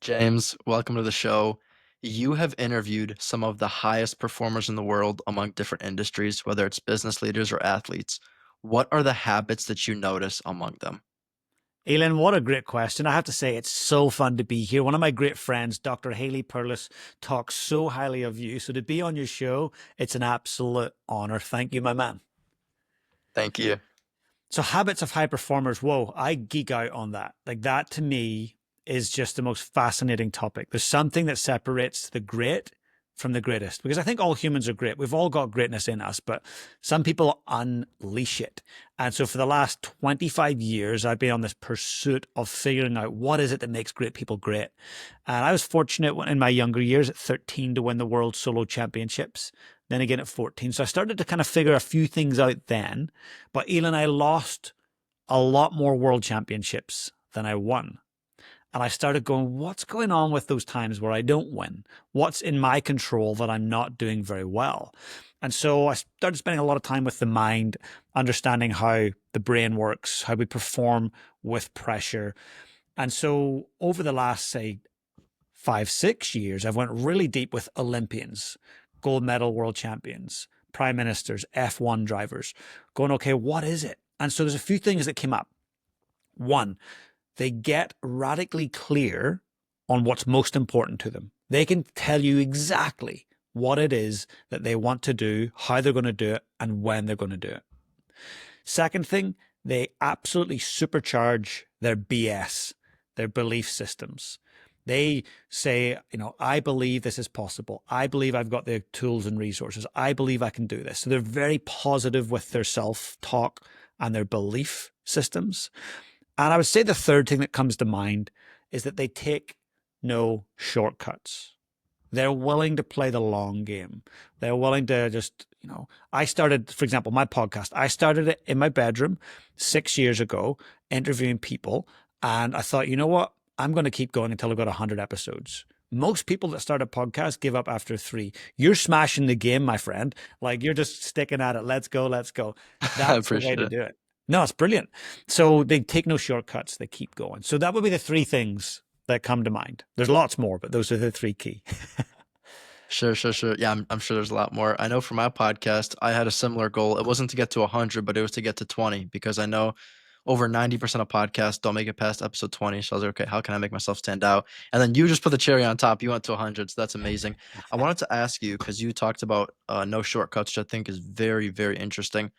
James, welcome to the show. You have interviewed some of the highest performers in the world among different industries, whether it's business leaders or athletes. What are the habits that you notice among them? Elin, what a great question. I have to say, it's so fun to be here. One of my great friends, Dr. Haley Perlis, talks so highly of you. So to be on your show, it's an absolute honor. Thank you, my man. Thank you. So, habits of high performers, whoa, I geek out on that. Like, that to me is just the most fascinating topic. There's something that separates the great from the greatest because I think all humans are great. We've all got greatness in us, but some people unleash it. And so, for the last 25 years, I've been on this pursuit of figuring out what is it that makes great people great. And I was fortunate in my younger years at 13 to win the World Solo Championships, then again at 14. So I started to kind of figure a few things out then. But Elon, I lost a lot more world championships than I won. And I started going, what's going on with those times where I don't win? What's in my control that I'm not doing very well? And so I started spending a lot of time with the mind, understanding how the brain works, how we perform with pressure. And so over the last, say, 5, 6 years, I've went really deep with Olympians, gold medal world champions, prime ministers, F1 drivers, going, okay, what is it? And so there's a few things that came up. One, they get radically clear on what's most important to them. They can tell you exactly what it is that they want to do, how they're going to do it, and when they're going to do it. Second thing, they absolutely supercharge their BS, their belief systems. They say, I believe this is possible. I believe I've got the tools and resources. I believe I can do this. So they're very positive with their self-talk and their belief systems. And I would say the third thing that comes to mind is that they take no shortcuts. They're willing to play the long game. They're willing to just, I started, for example, my podcast, I started it in my bedroom 6 years ago, interviewing people. And I thought, you know what? I'm going to keep going until I've got 100 episodes. Most people that start a podcast give up after 3. You're smashing the game, my friend. Like, you're just sticking at it. Let's go, let's go. I That's the way appreciate to it. do it. No, it's brilliant. So they take no shortcuts. They keep going. So that would be the 3 things that come to mind. There's lots more, but those are the 3 key. Sure. Yeah, I'm sure there's a lot more. I know for my podcast, I had a similar goal. It wasn't to get to 100, but it was to get to 20 because I know over 90% of podcasts don't make it past episode 20. So I was like, okay, how can I make myself stand out? And then you just put the cherry on top. You went to 100. So that's amazing. I wanted to ask you because you talked about no shortcuts, which I think is very, very interesting.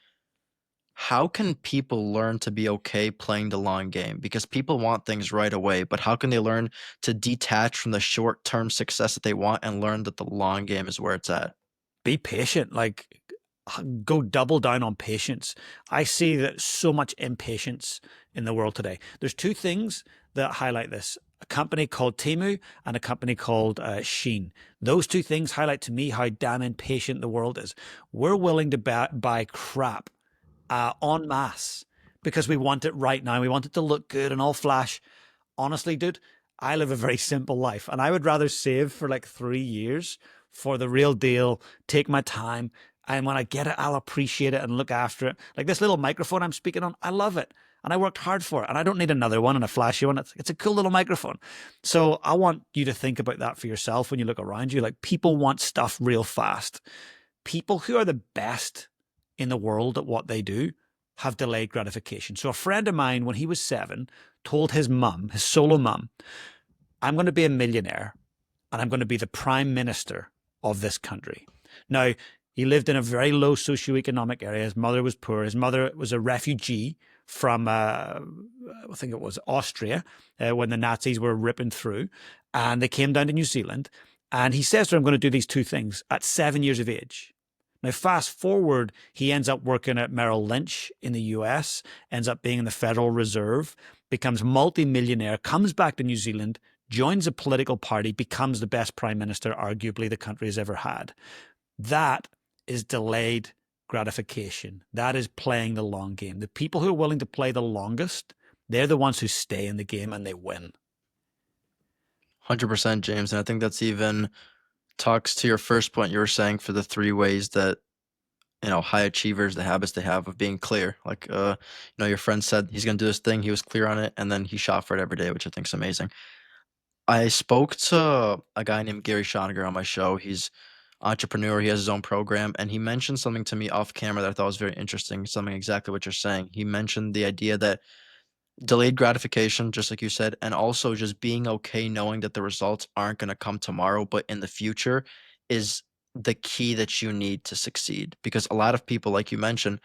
How can people learn to be okay playing the long game? Because people want things right away, but how can they learn to detach from the short-term success that they want and learn that the long game is where it's at? Be patient. Like, go double down on patience. I see that so much impatience in the world today. There's 2 things that highlight this. A company called Temu and a company called Sheen. Those 2 things highlight to me how damn impatient the world is. We're willing to buy crap en masse because we want it right now. We want it to look good and all flash. Honestly, dude, I live a very simple life and I would rather save for like 3 years for the real deal, take my time. And when I get it, I'll appreciate it and look after it. Like this little microphone I'm speaking on, I love it. And I worked hard for it. And I don't need another one and a flashy one. It's a cool little microphone. So I want you to think about that for yourself when you look around you. Like, people want stuff real fast. People who are the best in the world at what they do have delayed gratification. So a friend of mine, when he was 7, told his mum, his solo mum, I'm going to be a millionaire and I'm going to be the prime minister of this country. Now, he lived in a very low socioeconomic area. His mother was poor. His mother was a refugee from, I think it was Austria, when the Nazis were ripping through. And they came down to New Zealand. And he says to her, I'm going to do these 2 things at 7 years of age. Now, fast forward, he ends up working at Merrill Lynch in the US, ends up being in the Federal Reserve, becomes multimillionaire, comes back to New Zealand, joins a political party, becomes the best prime minister arguably the country has ever had. That is delayed gratification. That is playing the long game. The people who are willing to play the longest, they're the ones who stay in the game and they win. 100%, James. And I think that's even talks to your first point you were saying for the 3 ways that high achievers, the habits they have of being clear. Like, your friend said he's going to do this thing. He was clear on it, and then he shot for it every day, which I think is amazing. I spoke to a guy named Gary Shoniger on my show. He's entrepreneur. He has his own program, and he mentioned something to me off camera that I thought was very interesting. Something exactly what you're saying. He mentioned the idea that delayed gratification, just like you said, and also just being okay knowing that the results aren't going to come tomorrow, but in the future is the key that you need to succeed. Because a lot of people, like you mentioned,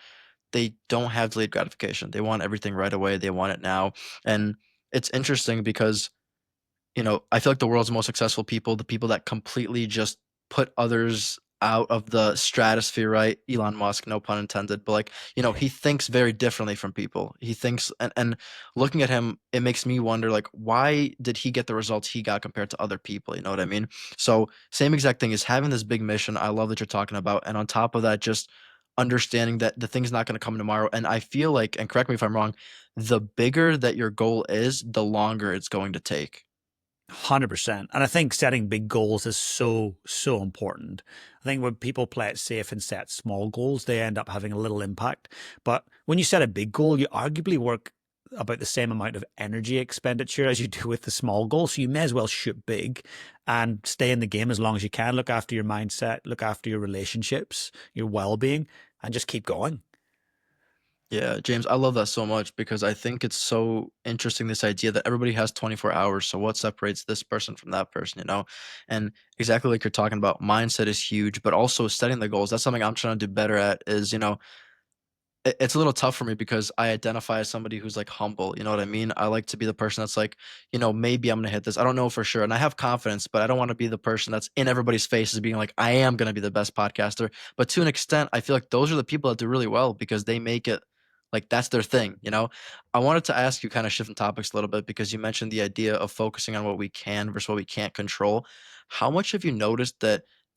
they don't have delayed gratification. They want everything right away. They want it now. And it's interesting because I feel like the world's most successful people, the people that completely just put others out of the stratosphere, right? Elon Musk, no pun intended, but like, he thinks very differently from people. He thinks, and looking at him, it makes me wonder, like, why did he get the results he got compared to other people? You know what I mean? So, same exact thing is having this big mission. I love that you're talking about. And on top of that, just understanding that the thing's not going to come tomorrow. And I feel like, and correct me if I'm wrong, the bigger that your goal is, the longer it's going to take. 100%. And I think setting big goals is so, so important. I think when people play it safe and set small goals, they end up having a little impact. But when you set a big goal, you arguably work about the same amount of energy expenditure as you do with the small goal. So you may as well shoot big and stay in the game as long as you can. Look after your mindset, look after your relationships, your well being, and just keep going. Yeah, James, I love that so much because I think it's so interesting this idea that everybody has 24 hours. So what separates this person from that person? And exactly like you're talking about, mindset is huge, but also setting the goals. That's something I'm trying to do better at is, it's a little tough for me because I identify as somebody who's like humble. You know what I mean? I like to be the person that's like, maybe I'm gonna hit this. I don't know for sure. And I have confidence, but I don't want to be the person that's in everybody's faces being like, I am gonna be the best podcaster. But to an extent, I feel like those are the people that do really well because they make it like that's their thing. I wanted to ask you kind of shifting topics a little bit because you mentioned the idea of focusing on what we can versus what we can't control. How much have you noticed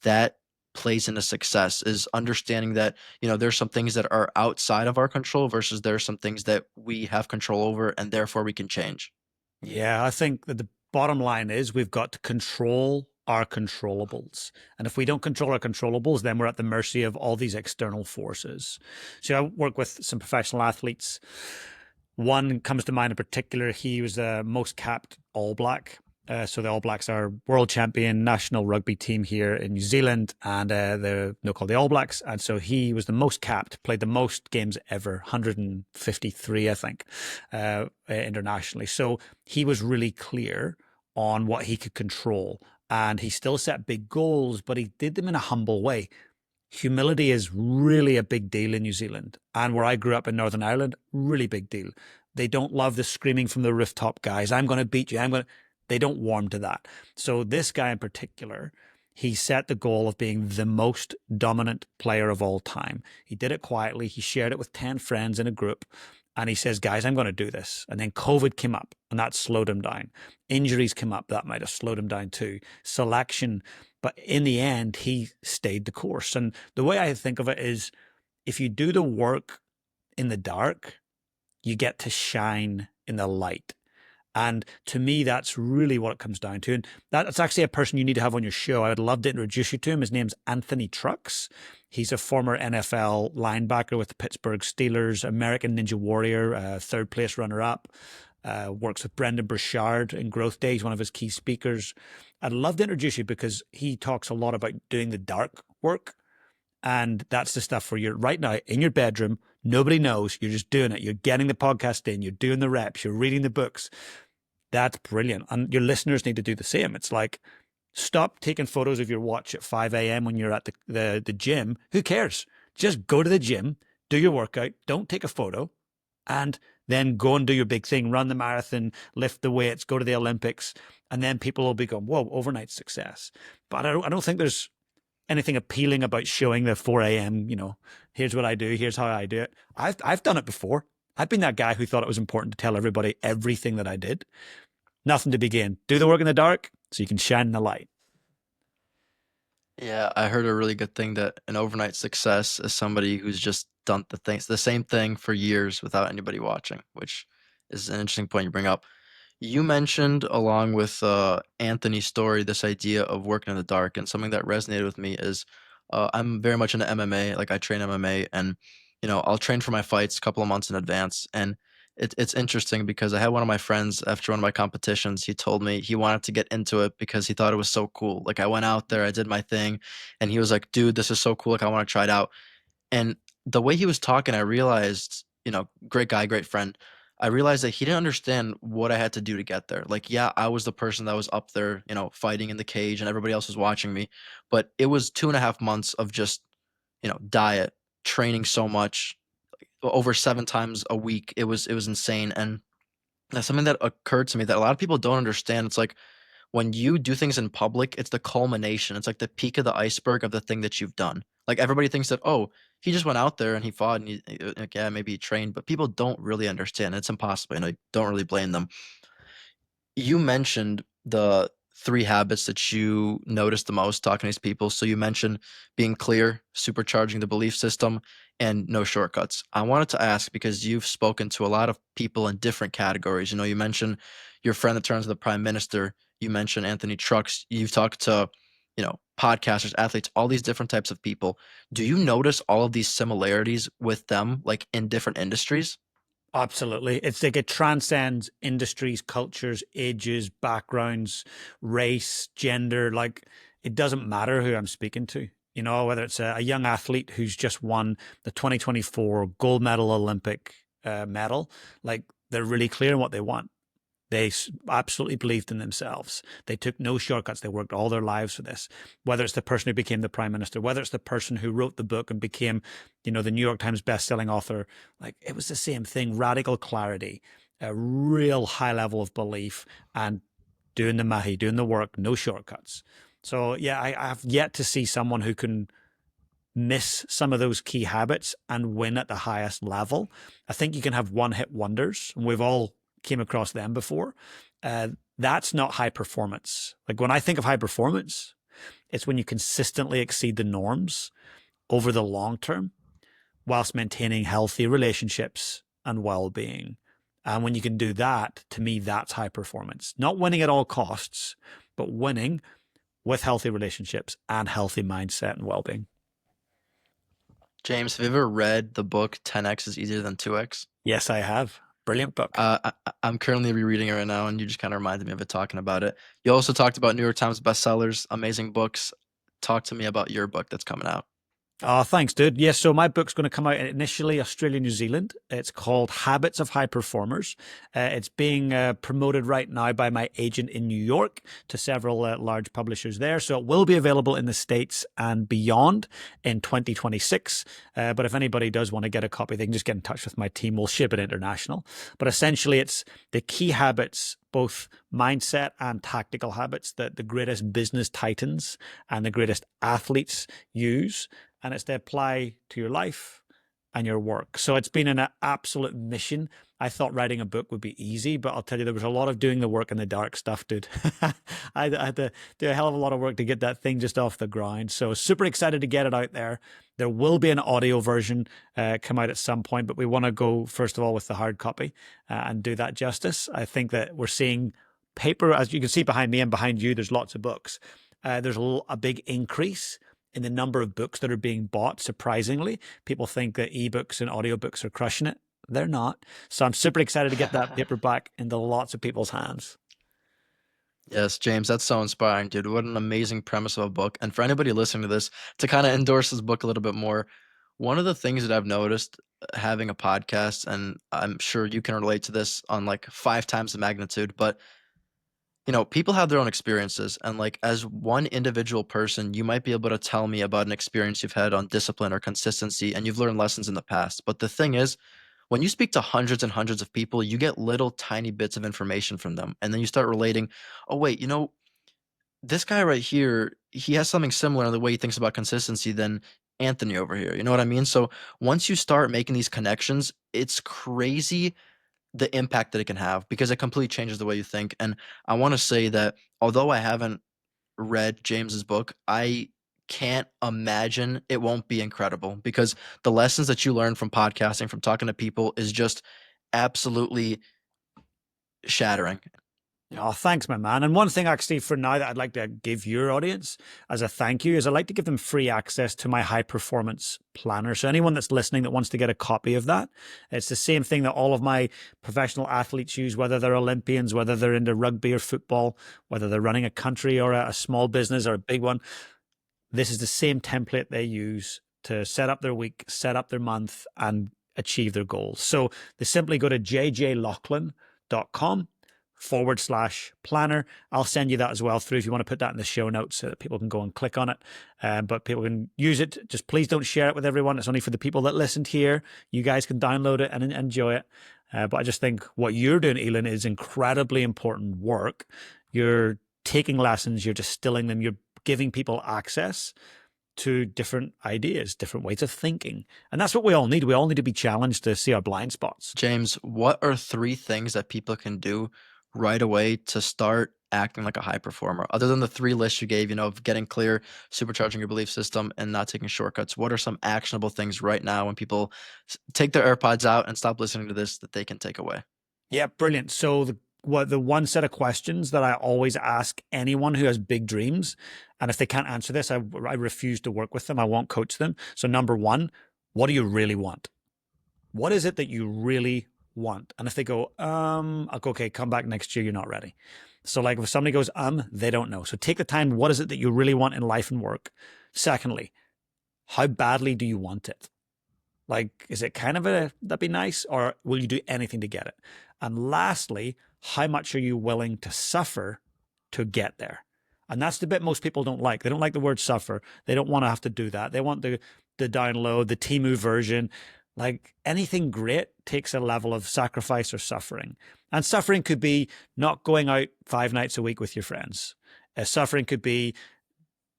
that plays into success is understanding that there's some things that are outside of our control versus there are some things that we have control over and therefore we can change. Yeah, I think that the bottom line is we've got to control our controllables. And if we don't control our controllables, then we're at the mercy of all these external forces. So I work with some professional athletes. One comes to mind in particular. He was the most capped All Black. So the All Blacks are world champion national rugby team here in New Zealand, and they're called the All Blacks. And so he was the most capped, played the most games ever, 153, I think, internationally. So he was really clear on what he could control, and he still set big goals, but he did them in a humble way. Humility is really a big deal in New Zealand. And where I grew up in Northern Ireland, really big deal. They don't love the screaming from the rooftop guys. I'm going to beat you. They don't warm to that. So this guy in particular, he set the goal of being the most dominant player of all time. He did it quietly. He shared it with 10 friends in a group. And he says, guys, I'm going to do this. And then COVID came up and that slowed him down. Injuries came up. That might have slowed him down too. Selection. But in the end, he stayed the course. And the way I think of it is if you do the work in the dark, you get to shine in the light. And to me, that's really what it comes down to. And that's actually a person you need to have on your show. I would love to introduce you to him. His name's Anthony Trucks. He's a former NFL linebacker with the Pittsburgh Steelers, American Ninja Warrior, third place runner up. Works with Brendan Burchard in Growth Day. He's one of his key speakers. I'd love to introduce you because he talks a lot about doing the dark work. And that's the stuff where you're right now in your bedroom. Nobody knows. You're just doing it. You're getting the podcast in. You're doing the reps. You're reading the books. That's brilliant. And your listeners need to do the same. It's like, stop taking photos of your watch at 5 a.m. when you're at the gym. Who cares? Just go to the gym, do your workout, don't take a photo, and then go and do your big thing, run the marathon, lift the weights, go to the Olympics. And then people will be going, whoa, overnight success. But I don't think there's anything appealing about showing the 4 a.m., here's what I do, here's how I do it. I've done it before. I've been that guy who thought it was important to tell everybody everything that I did. Nothing to be gained. Do the work in the dark so you can shine in the light. Yeah, I heard a really good thing that an overnight success is somebody who's just done the same thing for years without anybody watching, which is an interesting point you bring up. You mentioned, along with Anthony's story, this idea of working in the dark, and something that resonated with me is I'm very much into MMA. Like I train MMA, and I'll train for my fights a couple of months in advance. And It's interesting because I had one of my friends after one of my competitions, he told me he wanted to get into it because he thought it was so cool. Like I went out there, I did my thing, and he was like, "Dude, this is so cool. Like I want to try it out." And the way he was talking, I realized, great guy, great friend. I realized that he didn't understand what I had to do to get there. Like, yeah, I was the person that was up there, fighting in the cage and everybody else was watching me. But it was 2.5 months of just, diet, training so much, over 7 times a week. It was insane. And that's something that occurred to me that a lot of people don't understand. It's like when you do things in public, it's the culmination. It's like the peak of the iceberg of the thing that you've done. Like everybody thinks that, oh, he just went out there and he fought and like, yeah, maybe he trained, but people don't really understand. It's impossible. And I don't really blame them. You mentioned the 3 habits that you notice the most talking to these people. So you mentioned being clear, supercharging the belief system, and no shortcuts. I wanted to ask because you've spoken to a lot of people in different categories. You mentioned your friend that turns to the prime minister. You mentioned Anthony Trucks. You've talked to, podcasters, athletes, all these different types of people. Do you notice all of these similarities with them, like in different industries? Absolutely. It's like it transcends industries, cultures, ages, backgrounds, race, gender. Like it doesn't matter who I'm speaking to. Whether it's a young athlete who's just won the 2024 gold medal Olympic medal, like they're really clear on what they want. They absolutely believed in themselves. They took no shortcuts. They worked all their lives for this. Whether it's the person who became the prime minister, whether it's the person who wrote the book and became, the New York Times best-selling author, like it was the same thing. Radical clarity, a real high level of belief, and doing the mahi, doing the work, no shortcuts. So yeah, I have yet to see someone who can miss some of those key habits and win at the highest level. I think you can have one-hit wonders, and we've all came across them before. That's not high performance. Like when I think of high performance, it's when you consistently exceed the norms over the long term whilst maintaining healthy relationships and well-being. And when you can do that, to me, that's high performance. Not winning at all costs, but winning with healthy relationships and healthy mindset and well-being. James, have you ever read the book 10x is easier than 2x? Yes, I have. Brilliant book. I'm currently rereading it right now, and you just kind of reminded me of it talking about it. You also talked about New York Times bestsellers, amazing books. Talk to me about your book that's coming out. Oh, thanks, dude. Yes, so my book's going to come out initially Australia, New Zealand. It's called Habits of High Performers. It's being promoted right now by my agent in New York to several large publishers there. So it will be available in the States and beyond in 2026. But if anybody does want to get a copy, they can just get in touch with my team. We'll ship it international. But essentially, it's the key habits, both mindset and tactical habits, that the greatest business titans and the greatest athletes use, and it's to apply to your life and your work. So it's been an absolute mission. I thought writing a book would be easy, but I'll tell you, there was a lot of doing the work in the dark stuff, dude. I had to do a hell of a lot of work to get that thing just off the ground. So super excited to get it out there. There will be an audio version come out at some point, but we want to go first of all with the hard copy and do that justice. I think that we're seeing paper, as you can see behind me and behind you, there's lots of books. There's a big increase in the number of books that are being bought. Surprisingly, people think that ebooks and audiobooks are crushing it. They're not. So I'm super excited to get that paperback into lots of people's hands. Yes, James, that's so inspiring, dude. What an amazing premise of a book. And for anybody listening to this, to kind of endorse this book a little bit more, one of the things that I've noticed having a podcast, and I'm sure you can relate to this on like 5 times the magnitude, but people have their own experiences. And like as one individual person, you might be able to tell me about an experience you've had on discipline or consistency, and you've learned lessons in the past. But the thing is, when you speak to hundreds and hundreds of people, you get little tiny bits of information from them. And then you start relating, oh, wait, this guy right here, he has something similar in the way he thinks about consistency than Anthony over here. You know what I mean? So once you start making these connections, it's crazy the impact that it can have because it completely changes the way you think. And I want to say that although I haven't read James's book, I can't imagine it won't be incredible because the lessons that you learn from podcasting, from talking to people is just absolutely shattering. Oh, thanks, my man. And one thing actually for now that I'd like to give your audience as a thank you is I'd like to give them free access to my high performance planner. So anyone that's listening that wants to get a copy of that, it's the same thing that all of my professional athletes use, whether they're Olympians, whether they're into rugby or football, whether they're running a country or a small business or a big one. This is the same template they use to set up their week, set up their month, and achieve their goals. So they simply go to jjlaughlin.com/planner. I'll send you that as well through if you want to put that in the show notes so that people can go and click on it. But people can use it. Just please don't share it with everyone. It's only for the people that listened here. You guys can download it and enjoy it. But I just think what you're doing, Elon, is incredibly important work. You're taking lessons, you're distilling them, you're giving people access to different ideas, different ways of thinking. And that's what we all need. We all need to be challenged to see our blind spots. James, what are 3 things that people can do right away to start acting like a high performer? Other than the 3 lists you gave, of getting clear, supercharging your belief system, and not taking shortcuts, what are some actionable things right now when people take their AirPods out and stop listening to this that they can take away? Yeah, brilliant. So the one set of questions that I always ask anyone who has big dreams, and if they can't answer this, I refuse to work with them. I won't coach them. So number 1, what do you really want? What is it that you really want? And if they go, I'll go, okay, come back next year, you're not ready. So like if somebody goes, they don't know. So take the time. What is it that you really want in life and work? Secondly, how badly do you want it? Like, is it kind of that'd be nice, or will you do anything to get it? And lastly, how much are you willing to suffer to get there? And that's the bit most people don't like. They don't like the word suffer. They don't want to have to do that. They want the download, the Temu version. Like anything great takes a level of sacrifice or suffering. And suffering could be not going out 5 nights a week with your friends. Suffering could be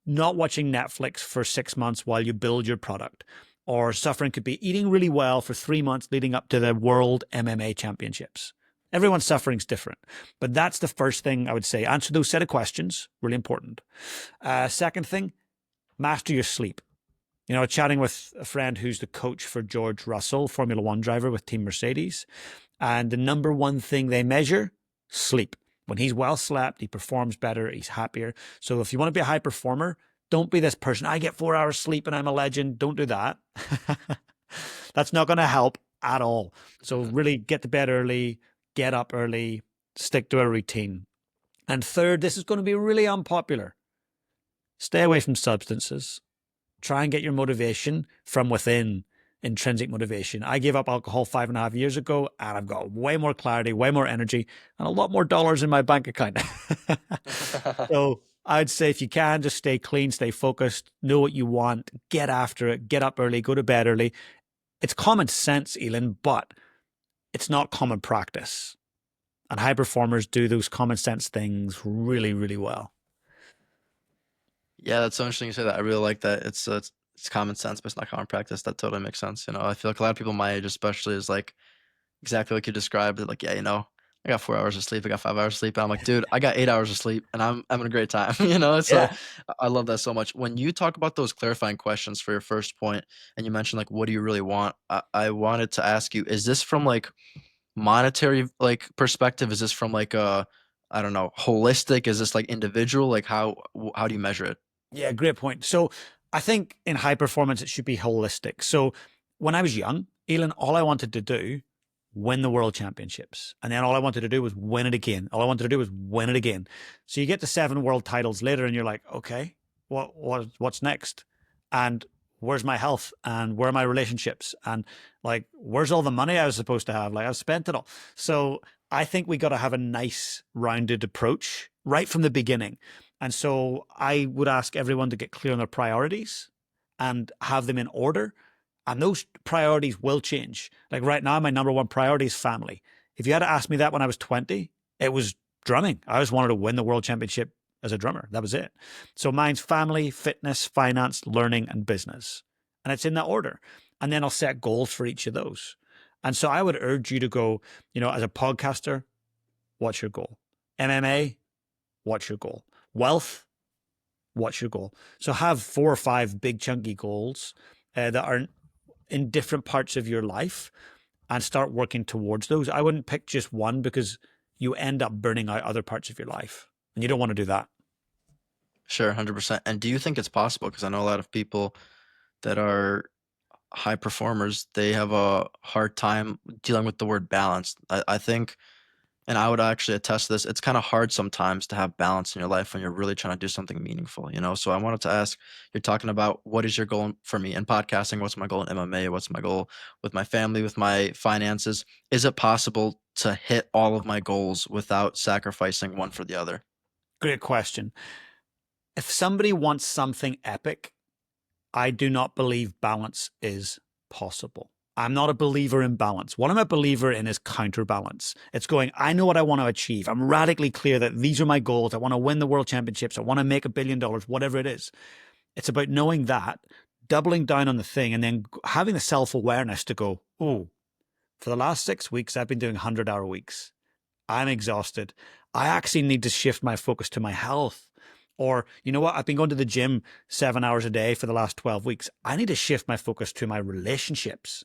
not watching Netflix for 6 months while you build your product. Or suffering could be eating really well for 3 months leading up to the World MMA Championships. Everyone's suffering is different. But that's the first thing I would say. Answer those set of questions, really important. Second thing, master your sleep. Chatting with a friend who's the coach for George Russell, Formula One driver with Team Mercedes. And the number 1 thing they measure, sleep. When he's well slept, he performs better, he's happier. So if you want to be a high performer, don't be this person, I get 4 hours sleep and I'm a legend. Don't do that. That's not going to help at all. So really get to bed early, get up early, stick to a routine. And third, this is going to be really unpopular. Stay away from substances. Try and get your motivation from within, intrinsic motivation. I gave up alcohol 5.5 years ago, and I've got way more clarity, way more energy, and a lot more dollars in my bank account. So I'd say if you can, just stay clean, stay focused, know what you want, get after it, get up early, go to bed early. It's common sense, Elon, but it's not common practice. And high performers do those common sense things really, really well. Yeah, that's so interesting you say that. I really like that. It's common sense, but it's not common practice. That totally makes sense. I feel like a lot of people my age, especially, is like exactly like you described. Like, yeah, I got 4 hours of sleep. I got 5 hours of sleep. And I'm like, dude, I got 8 hours of sleep, and I'm having a great time. So Yeah. I love that so much. When you talk about those clarifying questions for your first point, and you mentioned like, what do you really want? I wanted to ask you, is this from like monetary like perspective? Is this from like I don't know, holistic? Is this like individual? Like how do you measure it? Yeah, great point. So I think in high performance, it should be holistic. So when I was young, Elon, all I wanted to do, win the world championships. And then all I wanted to do was win it again. All I wanted to do was win it again. So you get to 7 world titles later and you're like, okay, what's next? And where's my health? And where are my relationships? And like, where's all the money I was supposed to have? Like, I've spent it all. So I think we got to have a nice rounded approach right from the beginning. And so I would ask everyone to get clear on their priorities and have them in order. And those priorities will change. Like right now, my number 1 priority is family. If you had to ask me that when I was 20, it was drumming. I just wanted to win the world championship as a drummer. That was it. So mine's family, fitness, finance, learning, and business. And it's in that order. And then I'll set goals for each of those. And so I would urge you to go, as a podcaster, what's your goal? MMA, what's your goal? Wealth, what's your goal? So have 4 or 5 big chunky goals that are in different parts of your life and start working towards those. I wouldn't pick just one because you end up burning out other parts of your life. And you don't want to do that. Sure, 100%. And do you think it's possible? Because I know a lot of people that are high performers, they have a hard time dealing with the word balance. I think, and I would actually attest to this, it's kind of hard sometimes to have balance in your life when you're really trying to do something meaningful, you know? So I wanted to ask, you're talking about what is your goal for me in podcasting? What's my goal in MMA? What's my goal with my family, with my finances? Is it possible to hit all of my goals without sacrificing one for the other? Great question. If somebody wants something epic, I do not believe balance is possible. I'm not a believer in balance. What I'm a believer in is counterbalance. It's going, I know what I want to achieve. I'm radically clear that these are my goals. I want to win the world championships. I want to make $1 billion, whatever it is. It's about knowing that, doubling down on the thing, and then having the self awareness to go, oh, for the last 6 weeks, I've been doing 100-hour weeks. I'm exhausted. I actually need to shift my focus to my health. Or, you know what? I've been going to the gym 7 hours a day for the last 12 weeks. I need to shift my focus to my relationships.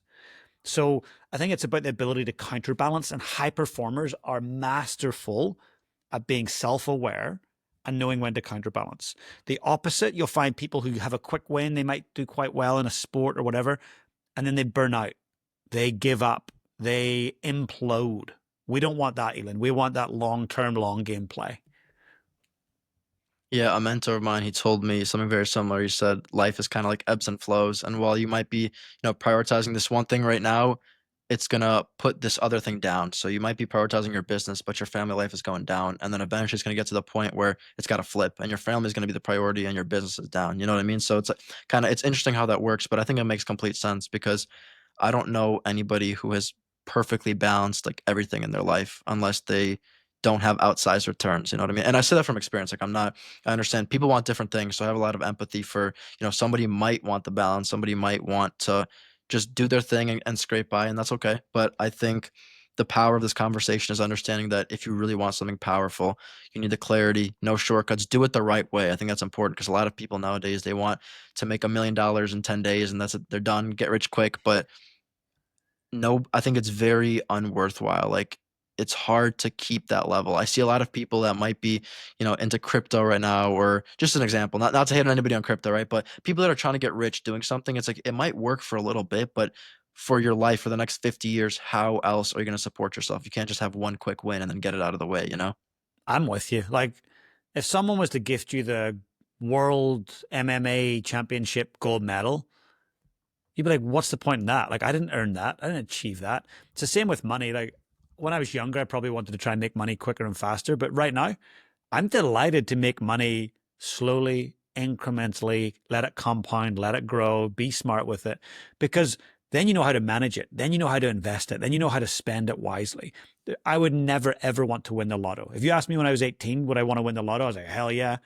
So I think it's about the ability to counterbalance, and high performers are masterful at being self-aware and knowing when to counterbalance. The opposite, you'll find people who have a quick win, they might do quite well in a sport or whatever, and then they burn out. They give up. They implode. We don't want that, Elon. We want that long-term, long game play. Yeah, a mentor of mine, he told me something very similar. He said life is kind of like ebbs and flows, and while you might be, prioritizing this one thing right now, it's gonna put this other thing down. So you might be prioritizing your business, but your family life is going down, and then eventually it's gonna get to the point where it's got to flip, and your family is gonna be the priority, and your business is down. You know what I mean? So it's like, kind of it's interesting how that works, but I think it makes complete sense because I don't know anybody who has perfectly balanced like everything in their life unless they don't have outsized returns. You know what I mean? And I say that from experience. Like I understand people want different things. So I have a lot of empathy for, somebody might want the balance, somebody might want to just do their thing and scrape by, and that's okay. But I think the power of this conversation is understanding that if you really want something powerful, you need the clarity, no shortcuts, do it the right way. I think that's important because a lot of people nowadays they want to make $1 million in 10 days and that's it, they're done, get rich quick. But no, I think it's very unworthwhile. Like it's hard to keep that level. I see a lot of people that might be, into crypto right now, or just an example, not to hate on anybody on crypto, right? But people that are trying to get rich doing something, it's like it might work for a little bit, but for your life for the next 50 years, how else are you going to support yourself? You can't just have one quick win and then get it out of the way, you know? I'm with you. Like, if someone was to gift you the World MMA Championship gold medal, you'd be like, what's the point in that? Like, I didn't earn that. I didn't achieve that. It's the same with money. Like, when I was younger, I probably wanted to try and make money quicker and faster. But right now, I'm delighted to make money slowly, incrementally, let it compound, let it grow, be smart with it. Because then you know how to manage it. Then you know how to invest it. Then you know how to spend it wisely. I would never, ever want to win the lotto. If you asked me when I was 18, would I want to win the lotto? I was like, hell yeah.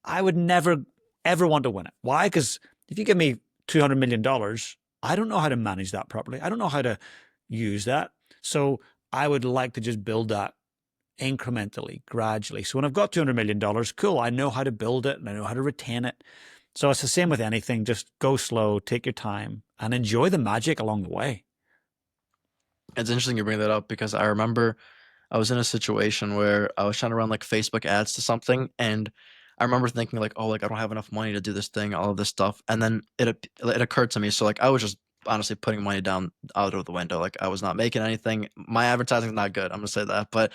I would never, ever want to win it. Why? Because if you give me $200 million, I don't know how to manage that properly. I don't know how to use that. So I would like to just build that incrementally, gradually. So when I've got $200 million, cool, I know how to build it and I know how to retain it. So it's the same with anything. Just go slow, take your time, and enjoy the magic along the way. It's interesting you bring that up because I remember I was in a situation where I was trying to run like Facebook ads to something, and I remember thinking like, oh, like I don't have enough money to do this thing, all of this stuff, and then it occurred to me. So like I was just honestly putting money down out of the window. Like I was not making anything. My advertising's not good. I'm gonna say that, but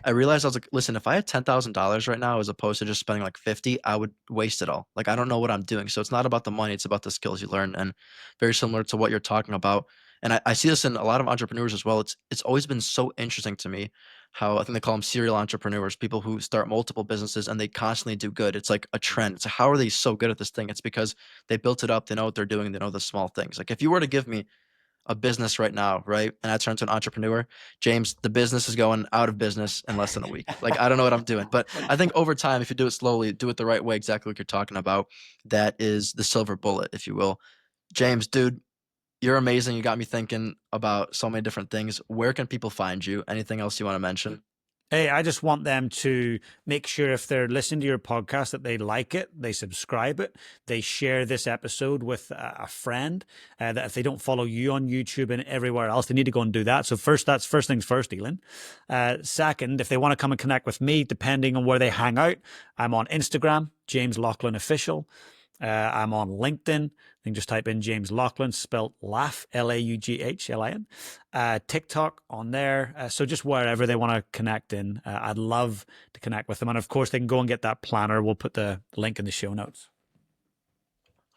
I realized I was like, listen, if I had $10,000 right now as opposed to just spending like 50, I would waste it all. Like I don't know what I'm doing. So it's not about the money, it's about the skills you learn. And very similar to what you're talking about. And I see this in a lot of entrepreneurs as well. It's always been so interesting to me how I think they call them serial entrepreneurs, people who start multiple businesses and they constantly do good. It's like a trend. It's how are they so good at this thing? It's because they built it up, they know what they're doing, they know the small things. Like if you were to give me a business right now, right? And I turn to an entrepreneur, James, the business is going out of business in less than a week. Like, I don't know what I'm doing. But I think over time, if you do it slowly, do it the right way, exactly what you're talking about, that is the silver bullet, if you will. James, dude, you're amazing. You got me thinking about so many different things. Where can people find you? Anything else you want to mention? Hey, I just want them to make sure if they're listening to your podcast that they like it, they subscribe it, they share this episode with a friend. That if they don't follow you on YouTube and everywhere else, they need to go and do that. So first, that's first things first, Elon. Second, if they want to come and connect with me, depending on where they hang out, I'm on Instagram, James Laughlin Official. I'm on LinkedIn. You can just type in James Laughlin, spelled Laugh, Laughlin. TikTok on there. So just wherever they want to connect in, I'd love to connect with them. And of course, they can go and get that planner. We'll put the link in the show notes.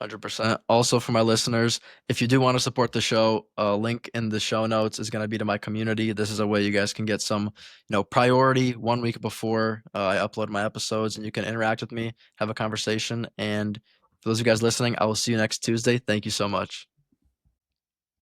100%. Also, for my listeners, if you do want to support the show, a link in the show notes is going to be to my community. This is a way you guys can get some, priority 1 week before I upload my episodes, and you can interact with me, have a conversation. And for those of you guys listening, I will see you next Tuesday. Thank you so much.